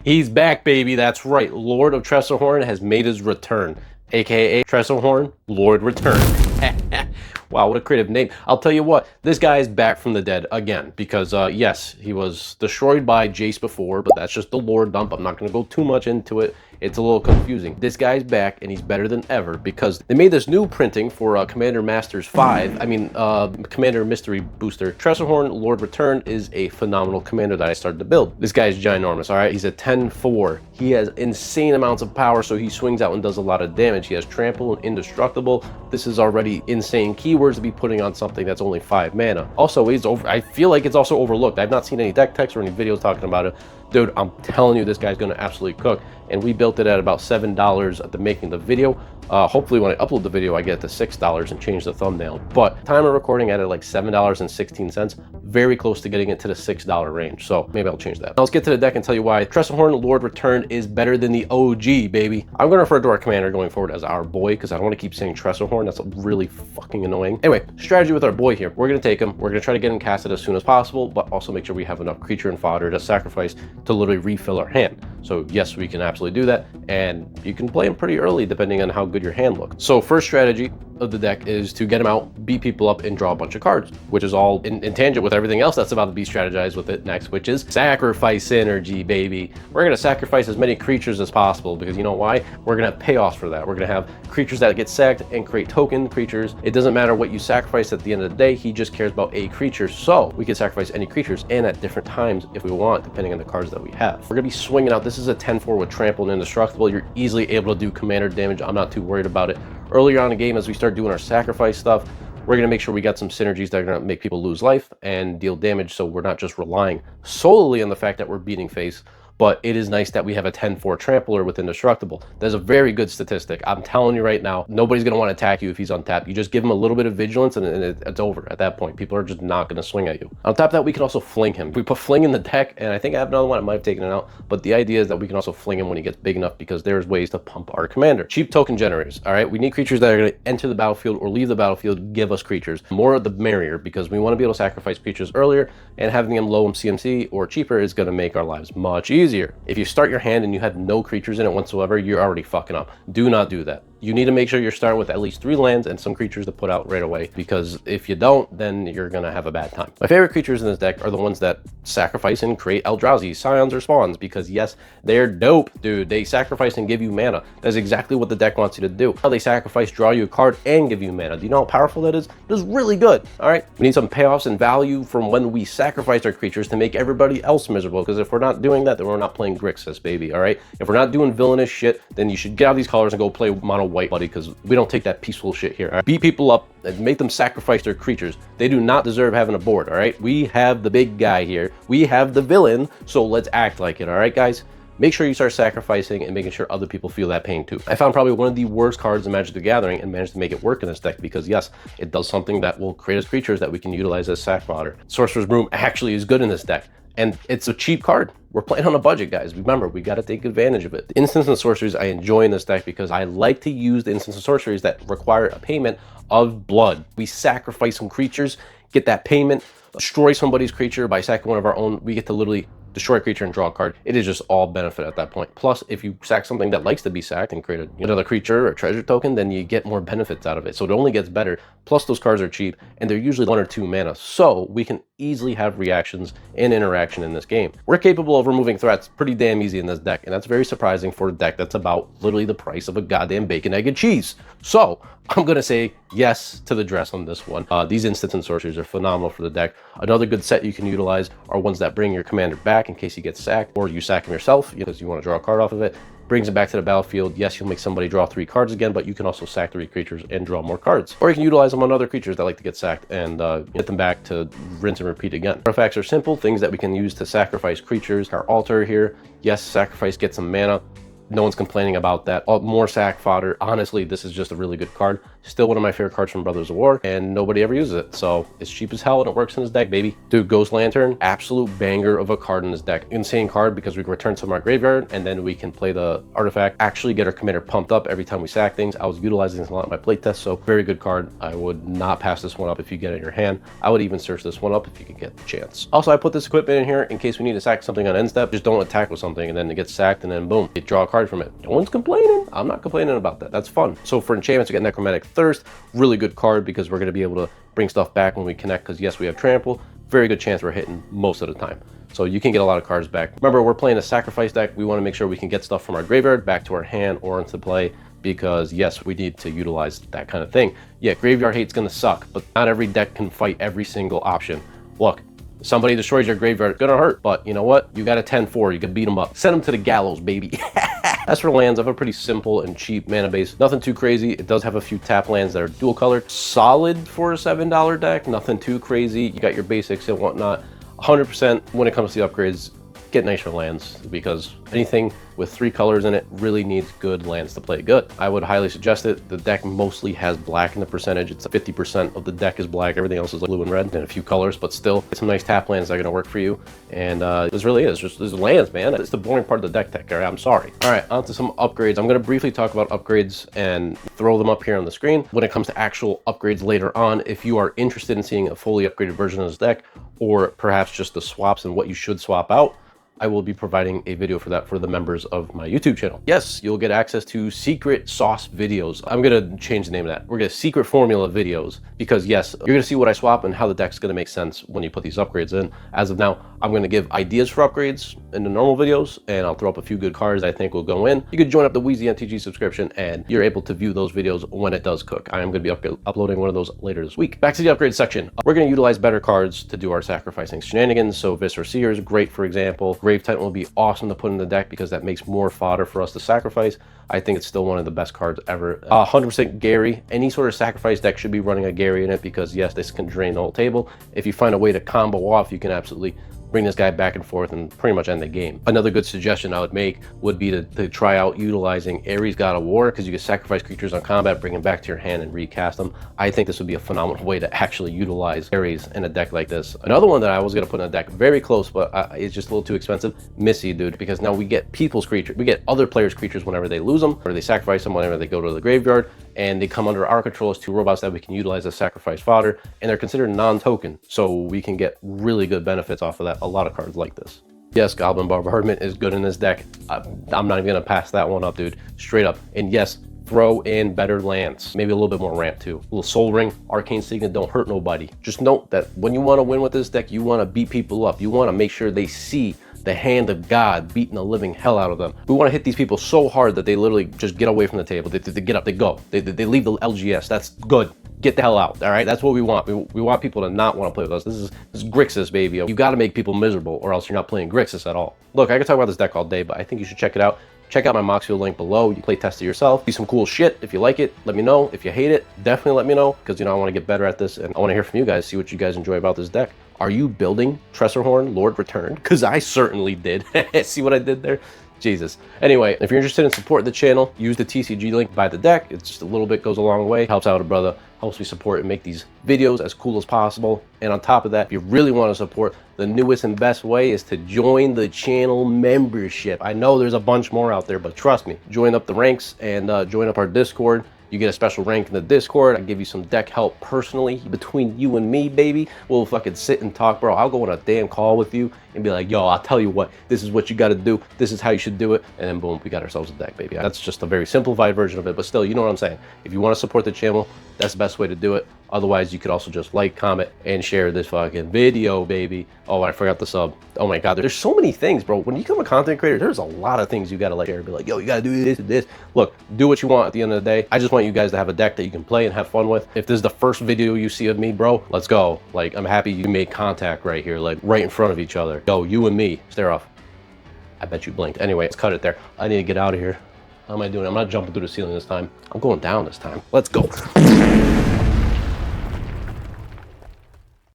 He's back, baby. That's right. Lord of Tresserhorn has made his return, aka Tresserhorn, Lord Return. Wow, what a creative name. I'll tell you what, this guy is back from the dead again because, yes, he was destroyed by Jace before, but that's just the lore dump. I'm not going to go too much into it. It's a little confusing. This guy's back, and he's better than ever because they made this new printing for Commander Masters 5. Commander Mystery Booster. Tresserhorn, Lord Return is a phenomenal commander that I started to build. This guy is ginormous, all right? He's a 10-4. He has insane amounts of power, so he swings out and does a lot of damage. He has Trample and Indestructible. This is already insane keywords to be putting on something that's only 5 mana. Also, I feel like it's also overlooked. I've not seen any deck text or any videos talking about it. Dude, I'm telling you, this guy's gonna absolutely cook. And we built it at about $7 at the making of the video. Hopefully when I upload the video, I get it to $6 and change the thumbnail. But time of recording at like $7.16, very close to getting it to the $6 range. So maybe I'll change that. Now let's get to the deck and tell you why Tresserhorn Lord Return is better than the OG, baby. I'm gonna refer to our commander going forward as our boy because I don't want to keep saying Tresserhorn. That's really fucking annoying. Anyway, strategy with our boy here. We're gonna take him. We're gonna try to get him casted as soon as possible, but also make sure we have enough creature and fodder to sacrifice to literally refill our hand. So yes, we can absolutely do that, and you can play him pretty early depending on how good your hand looks. So first strategy of the deck is to get him out, beat people up, and draw a bunch of cards, which is all in tangent with everything else that's about to be strategized with it next, which is sacrifice synergy, baby. We're gonna sacrifice as many creatures as possible because you know why? We're gonna have payoffs for that. We're gonna have creatures that get sacked and create token creatures. It doesn't matter what you sacrifice at the end of the day, he just cares about a creature. So we can sacrifice any creatures and at different times if we want, depending on the cards that we have. We're gonna be swinging out. This is a 10-4 with Trample and Indestructible. You're easily able to do commander damage. I'm not too worried about it. Earlier on in the game, as we start doing our sacrifice stuff, we're going to make sure we got some synergies that are going to make people lose life and deal damage, so we're not just relying solely on the fact that we're beating face. But it is nice that we have a 10-4 Trampler with Indestructible. That's a very good statistic. I'm telling you right now, nobody's going to want to attack you if he's untapped. You just give him a little bit of vigilance and it's over at that point. People are just not going to swing at you. On top of that, we can also fling him. We put fling in the deck, and I think I have another one. I might have taken it out. But the idea is that we can also fling him when he gets big enough because there's ways to pump our commander. Cheap token generators, all right? We need creatures that are going to enter the battlefield or leave the battlefield, give us creatures. More the merrier because we want to be able to sacrifice creatures earlier, and having them low in CMC or cheaper is going to make our lives much easier. If you start your hand and you have no creatures in it whatsoever, you're already fucking up. Do not do that. You need to make sure you're starting with at least 3 lands and some creatures to put out right away, because if you don't, then you're gonna have a bad time. My favorite creatures in this deck are the ones that sacrifice and create Eldrazi, Scions, or Spawns, because yes, they're dope, dude. They sacrifice and give you mana. That's exactly what the deck wants you to do. How they sacrifice, draw you a card, and give you mana. Do you know how powerful that is? It is really good, all right? We need some payoffs and value from when we sacrifice our creatures to make everybody else miserable, because if we're not doing that, then we're not playing Grixis, baby, all right? If we're not doing villainous shit, then you should get out of these colors and go play mono white, buddy, because we don't take that peaceful shit here. Right? Beat people up and make them sacrifice their creatures. They do not deserve having a board, all right? We have the big guy here. We have the villain, so let's act like it, all right, guys? Make sure you start sacrificing and making sure other people feel that pain too. I found probably one of the worst cards in Magic the Gathering and managed to make it work in this deck because yes, it does something that will create us creatures that we can utilize as sack fodder. Sorcerer's Broom actually is good in this deck. And it's a cheap card. We're playing on a budget, guys. Remember, we got to take advantage of it. The instants and sorceries I enjoy in this deck because I like to use the instants and sorceries that require a payment of blood. We sacrifice some creatures, get that payment, destroy somebody's creature by sacking one of our own. We get to literally destroy a creature and draw a card. It is just all benefit at that point. Plus, if you sack something that likes to be sacked and create another creature or treasure token, then you get more benefits out of it. So it only gets better. Plus, those cards are cheap and they're usually 1 or 2 mana. So we can easily have reactions and interaction in this game. We're capable of removing threats pretty damn easy in this deck. And that's very surprising for a deck that's about literally the price of a goddamn bacon, egg, and cheese. So I'm going to say yes to the dress on this one. These instants and sorceries are phenomenal for the deck. Another good set you can utilize are ones that bring your commander back in case he gets sacked, or you sack him yourself because you want to draw a card off of it. Brings him back to the battlefield. Yes, you'll make somebody draw 3 cards again, but you can also sack 3 creatures and draw more cards. Or you can utilize them on other creatures that like to get sacked and get them back to rinse and repeat again. Artifacts are simple, things that we can use to sacrifice creatures. Our altar here, yes, sacrifice, get some mana. No one's complaining about that. More sack fodder. Honestly, this is just a really good card. Still one of my favorite cards from Brothers of War, and nobody ever uses it. So it's cheap as hell and it works in his deck, baby. Dude, Ghost Lantern, absolute banger of a card in his deck. Insane card because we can return some of our graveyard and then we can play the artifact, actually get our commander pumped up every time we sack things. I was utilizing this a lot in my playtest, so very good card. I would not pass this one up if you get it in your hand. I would even search this one up if you could get the chance. Also, I put this equipment in here in case we need to sack something on end step. Just don't attack with something and then it gets sacked and then boom, you draw a card from it. No one's complaining. I'm not complaining about that. That's fun. So for enchantments, we get Necromantic Thirst. Really good card because we're going to be able to bring stuff back when we connect, because yes, we have trample. Very good chance we're hitting most of the time. So you can get a lot of cards back. Remember, we're playing a sacrifice deck. We want to make sure we can get stuff from our graveyard back to our hand or into play, because yes, we need to utilize that kind of thing. Yeah, graveyard hate's going to suck, but not every deck can fight every single option. Look, somebody destroys your graveyard, it's gonna hurt, but you know what? You got a 10-4, you can beat them up. Send them to the gallows, baby. As for lands, I have a pretty simple and cheap mana base. Nothing too crazy. It does have a few tap lands that are dual colored. Solid for a $7 deck, nothing too crazy. You got your basics and whatnot. 100% when it comes to the upgrades, get nicer lands, because anything with 3 colors in it really needs good lands to play good. I would highly suggest it. The deck mostly has black in the percentage. It's 50% of the deck is black. Everything else is like blue and red and a few colors, but still get some nice tap lands that are going to work for you. And this really is just this lands, man. It's the boring part of the deck tech. I'm sorry. All right, on to some upgrades. I'm going to briefly talk about upgrades and throw them up here on the screen. When it comes to actual upgrades later on, if you are interested in seeing a fully upgraded version of this deck, or perhaps just the swaps and what you should swap out, I will be providing a video for that for the members of my YouTube channel. Yes, you'll get access to secret sauce videos. I'm gonna change the name of that. We're gonna secret formula videos, because yes, you're gonna see what I swap and how the deck's gonna make sense when you put these upgrades in. As of now, I'm gonna give ideas for upgrades in the normal videos, and I'll throw up a few good cards I think will go in. You could join up the Wheezy MTG subscription and you're able to view those videos when it does cook. I am gonna be uploading one of those later this week. Back to the upgrade section. We're gonna utilize better cards to do our sacrificing shenanigans. So Viscera Seer is great, for example. Grave Titan will be awesome to put in the deck because that makes more fodder for us to sacrifice. I think it's still one of the best cards ever. 100% Gary. Any sort of sacrifice deck should be running a Gary in it, because yes, this can drain the whole table. If you find a way to combo off, you can absolutely bring this guy back and forth and pretty much end the game. Another good suggestion I would make would be to try out utilizing Ares God of War, because you can sacrifice creatures on combat, bring them back to your hand and recast them. I think this would be a phenomenal way to actually utilize Ares in a deck like this. Another one that I was going to put in a deck, very close, but it's just a little too expensive, Missy, dude, because now we get people's creatures, we get other players' creatures whenever they lose them, or they sacrifice them whenever they go to the graveyard, and they come under our control as 2 robots that we can utilize as sacrifice fodder, and they're considered non-token, so we can get really good benefits off of that. A lot of cards like this. Yes, Goblin Bombardment is good in this deck. I'm not even gonna pass that one up, dude. Straight up. And yes, throw in better lands. Maybe a little bit more ramp too. A little Soul Ring, Arcane Signet don't hurt nobody. Just note that when you want to win with this deck, you want to beat people up. You want to make sure they see the hand of God beating the living hell out of them. We want to hit these people so hard that they literally just get away from the table. They get up, they go. They leave the LGS. That's good. Get the hell out, all right? That's what we want. We want people to not want to play with us. This is Grixis, baby. You got to make people miserable, or else you're not playing Grixis at all. Look, I could talk about this deck all day, but I think you should check it out. Check out my moxfield link below. You play test it yourself. Do some cool shit. If you like it, let me know. If you hate it, definitely let me know, because, you know, I want to get better at this, and I want to hear from you guys, see what you guys enjoy about this deck. Are you building Tresserhorn Lord Return? Because I certainly did. See what I did there? Jesus. Anyway, if you're interested in supporting the channel, use the TCG link, buy the deck. It's just a little bit, goes a long way. Helps out a brother, helps me support and make these videos as cool as possible. And on top of that, if you really want to support, the newest and best way is to join the channel membership. I know there's a bunch more out there, but trust me, join up the ranks and join up our Discord. You get a special rank in the Discord. I give you some deck help personally between you and me, baby. We'll fucking sit and talk, bro. I'll go on a damn call with you and be like, yo, I'll tell you what, this is what you got to do. This is how you should do it. And then boom, we got ourselves a deck, baby. That's just a very simplified version of it, but still, you know what I'm saying. If you want to support the channel, that's the best way to do it. Otherwise, you could also just like, comment, and share this fucking video, baby. Oh, I forgot the sub. Oh my God, there's so many things, bro. When you become a content creator, there's a lot of things you gotta like share. Be like, yo, you gotta do this and this. Look, do what you want at the end of the day. I just want you guys to have a deck that you can play and have fun with. If this is the first video you see of me, bro, let's go. Like, I'm happy you made contact right here, like right in front of each other. Yo, you and me, stare off. I bet you blinked. Anyway, let's cut it there. I need to get out of here. How am I doing? I'm not jumping through the ceiling this time. I'm going down this time. Let's go.